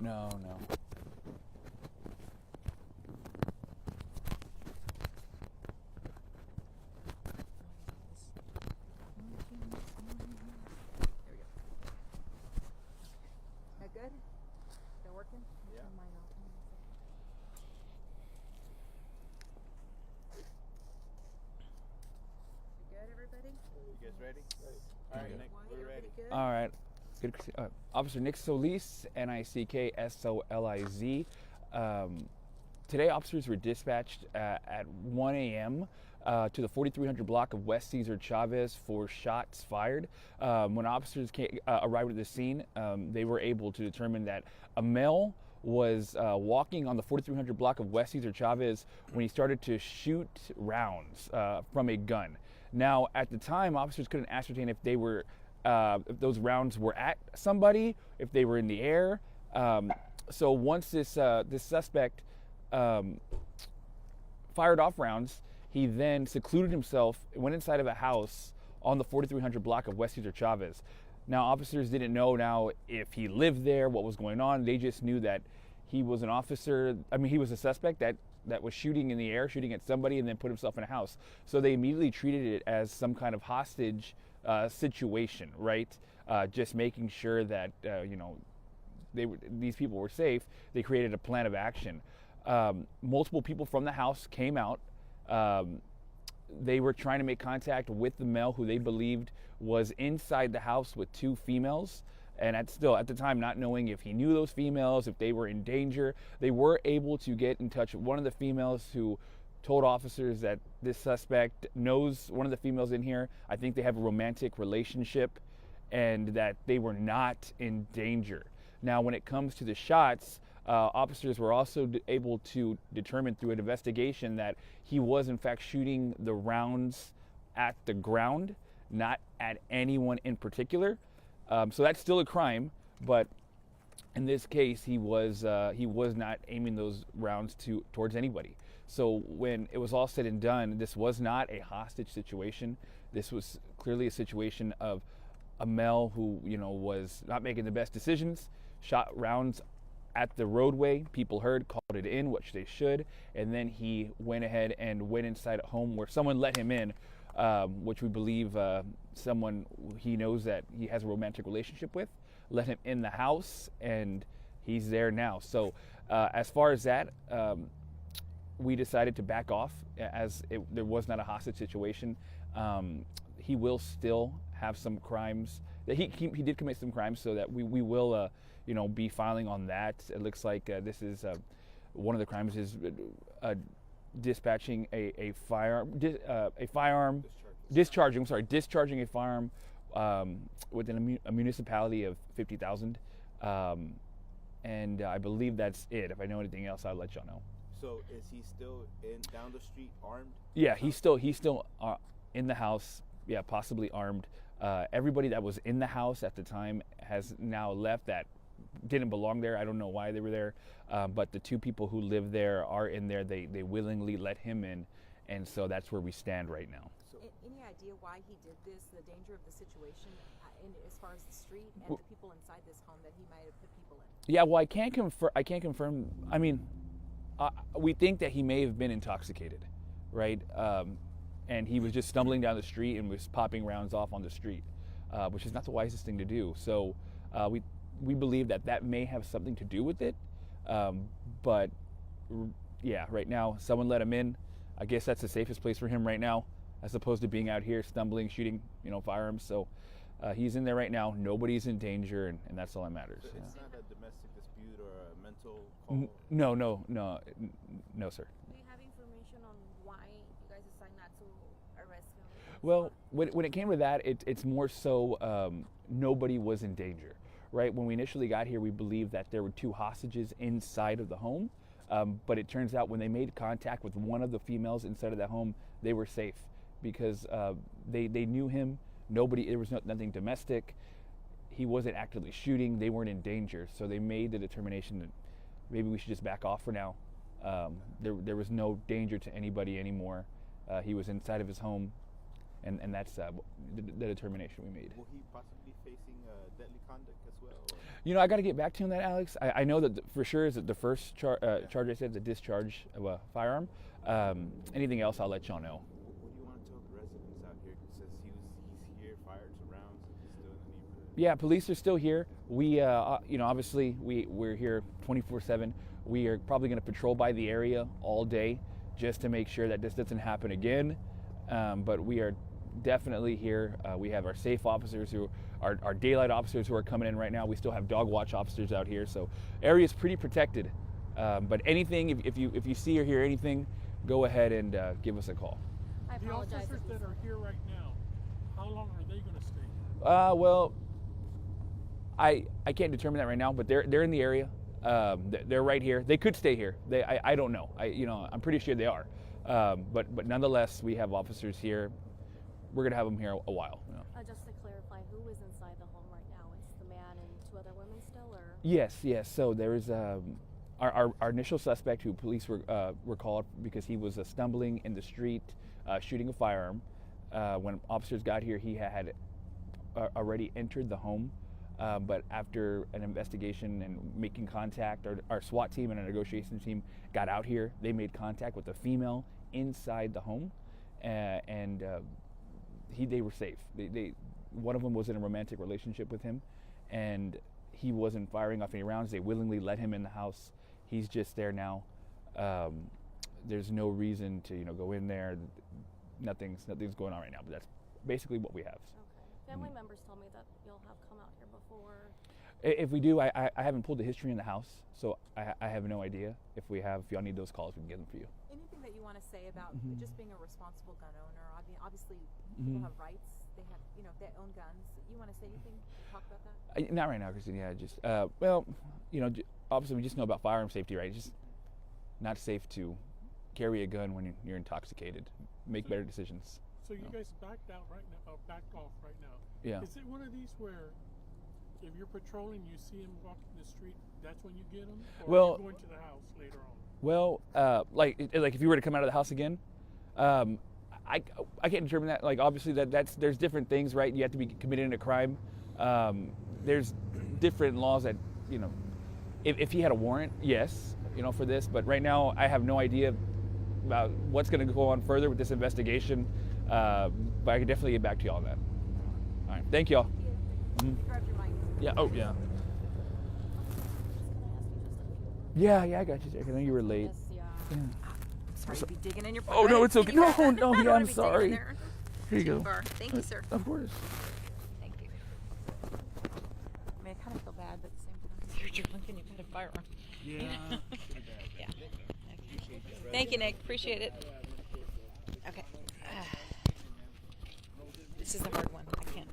No. There we go. That good? That working? Yeah. Turn mine off. You good, everybody? You guys ready? All right, Okay. Nick, Wyatt, we're ready. everybody good? All right. Good. Officer Nick Solis, Nicksoliz. Today, officers were dispatched at 1 a.m. To the 4300 block of West Cesar Chavez for shots fired. When officers arrived at the scene, they were able to determine that a male was walking on the 4300 block of West Cesar Chavez when he started to shoot rounds from a gun. Now, at the time, officers couldn't ascertain if they were if those rounds were at somebody, if they were in the air. So once this suspect fired off rounds, he then secluded himself, went inside of a house on the 4300 block of West Cesar Chavez. Now, officers didn't know now if he lived there, what was going on. They just knew that he was an officer. I mean, he was a suspect that was shooting in the air, shooting at somebody, and then put himself in a house. So they immediately treated it as some kind of hostage situation, right? Just making sure that these people were safe. They created a plan of action. Multiple people from the house came out. They were trying to make contact with the male who they believed was inside the house with two females. And at the time, not knowing if he knew those females, if they were in danger, they were able to get in touch with one of the females who told officers that this suspect knows one of the females in here. I think they have a romantic relationship and that they were not in danger. Now, when it comes to the shots, officers were also able to determine through an investigation that he was in fact shooting the rounds at the ground, not at anyone in particular. So that's still a crime, but in this case, he was not aiming those rounds towards anybody. So when it was all said and done, this was not a hostage situation. This was clearly a situation of a male who was not making the best decisions, shot rounds at the roadway. People heard, called it in, which they should, and then he went ahead and went inside a home where someone let him in, which we believe someone he knows that he has a romantic relationship with, let him in the house, and he's there now. So as far as that, we decided to back off as there was not a hostage situation. He will still have some crimes. He did commit some crimes, so that we will be filing on that. It looks like this is one of the crimes is discharging a firearm within a municipality of 50,000, and I believe that's it. If I know anything else, I'll let y'all know. So is he still down the street armed? Yeah, he's still in the house. Yeah, possibly armed. Everybody that was in the house at the time has now left that didn't belong there. I don't know why they were there, but the two people who live there are in there. They willingly let him in, and so that's where we stand right now. So, any idea why he did this? The danger of the situation, as far as the street and the people inside this home that he might have put people in. Yeah, well, I can't confirm. I mean, we think that he may have been intoxicated, right? And he was just stumbling down the street and was popping rounds off on the street, which is not the wisest thing to do. So we believe that may have something to do with it. But yeah, right now, someone let him in. I guess that's the safest place for him right now, as opposed to being out here stumbling, shooting, firearms. So he's in there right now. Nobody's in danger, and that's all that matters. So it's not a domestic dispute or a mental call? No, sir. Do you have information on why you guys decided not to arrest him? Well, when it came to that, it's more so nobody was in danger, right? When we initially got here, we believed that there were two hostages inside of the home, but it turns out when they made contact with one of the females inside of the home, they were safe because they knew him. There was nothing domestic. He wasn't actively shooting. They weren't in danger, so they made the determination that maybe we should just back off for now. There was no danger to anybody anymore. He was inside of his home, and that's the determination we made. Will he possibly be facing deadly conduct as well? Or? You know, I got to get back to you on that, Alex. I know that for sure is that the first charge I said is a discharge of a firearm. Anything else, I'll let y'all know. What do you want to tell the residents out here? It says he's here, fired some rounds, and he's still in the neighborhood. Yeah, police are still here. We, you know, obviously we're here 24/7. We are probably going to patrol by the area all day just to make sure that this doesn't happen again. But we are definitely here. We have our safe officers who are our daylight officers who are coming in right now. We still have dog watch officers out here, so area is pretty protected. But anything, if you see or hear anything, go ahead and give us a call. I The apologize. officers that are here right now, how long are they going to stay? Well, I can't determine that right now, but they're in the area. They're right here. They could stay here. I don't know. I'm pretty sure they are. But nonetheless, we have officers here. We're gonna have them here a while. You know. Just to clarify, who is inside the home right now? It's the man and 2 other women still, or? Yes. So there is our initial suspect who police were called because he was stumbling in the street, shooting a firearm. When officers got here, he had already entered the home. But after an investigation and making contact, our SWAT team and our negotiation team got out here. They made contact with a female inside the home, and they were safe. One of them was in a romantic relationship with him, and he wasn't firing off any rounds. They willingly let him in the house. He's just there now. There's no reason to go in there. Nothing's going on right now. But that's basically what we have. Okay. Family members told me that you'll have come out here before. If we do, I haven't pulled the history in the house, so I have no idea. If y'all need those calls, we can get them for you. Anything that you want to say about just being a responsible gun owner? I mean, obviously, people have rights. They have, they own guns. You want to say anything? Talk about that? Not right now, Christine. Yeah, just obviously we just know about firearm safety, right? It's just not safe to carry a gun when you're intoxicated. Make better decisions. So you guys backed out right now, backed off right now. Yeah. Is it one of these where if you're patrolling, you see him walking the street, that's when you get him? Or Well- are you going to the house later on? Well, like if you were to come out of the house again, I can't determine that. Like obviously there's different things, right? You have to be committing a crime. There's different laws that if he had a warrant, yes, for this. But right now I have no idea about what's going to go on further with this investigation. But I can definitely get back to you on that. All right, thank y'all. You grabbed your mic. Yeah. Oh yeah. Can I ask you just a few? Yeah. I got you. I know you were late. Yes, yeah. Yeah. Sorry to be digging in your Oh no, it's okay. No. Yeah, Don't I'm wanna be digging sorry. there. Here you go. Too far. Thank you, sir. Of course. Thank you. I mean, I kind of feel bad, but at the same time, you're drunk and you've had a firearm. Yeah. Yeah. Thank you, Nick. Appreciate it. Okay. This is a hard one. I can't.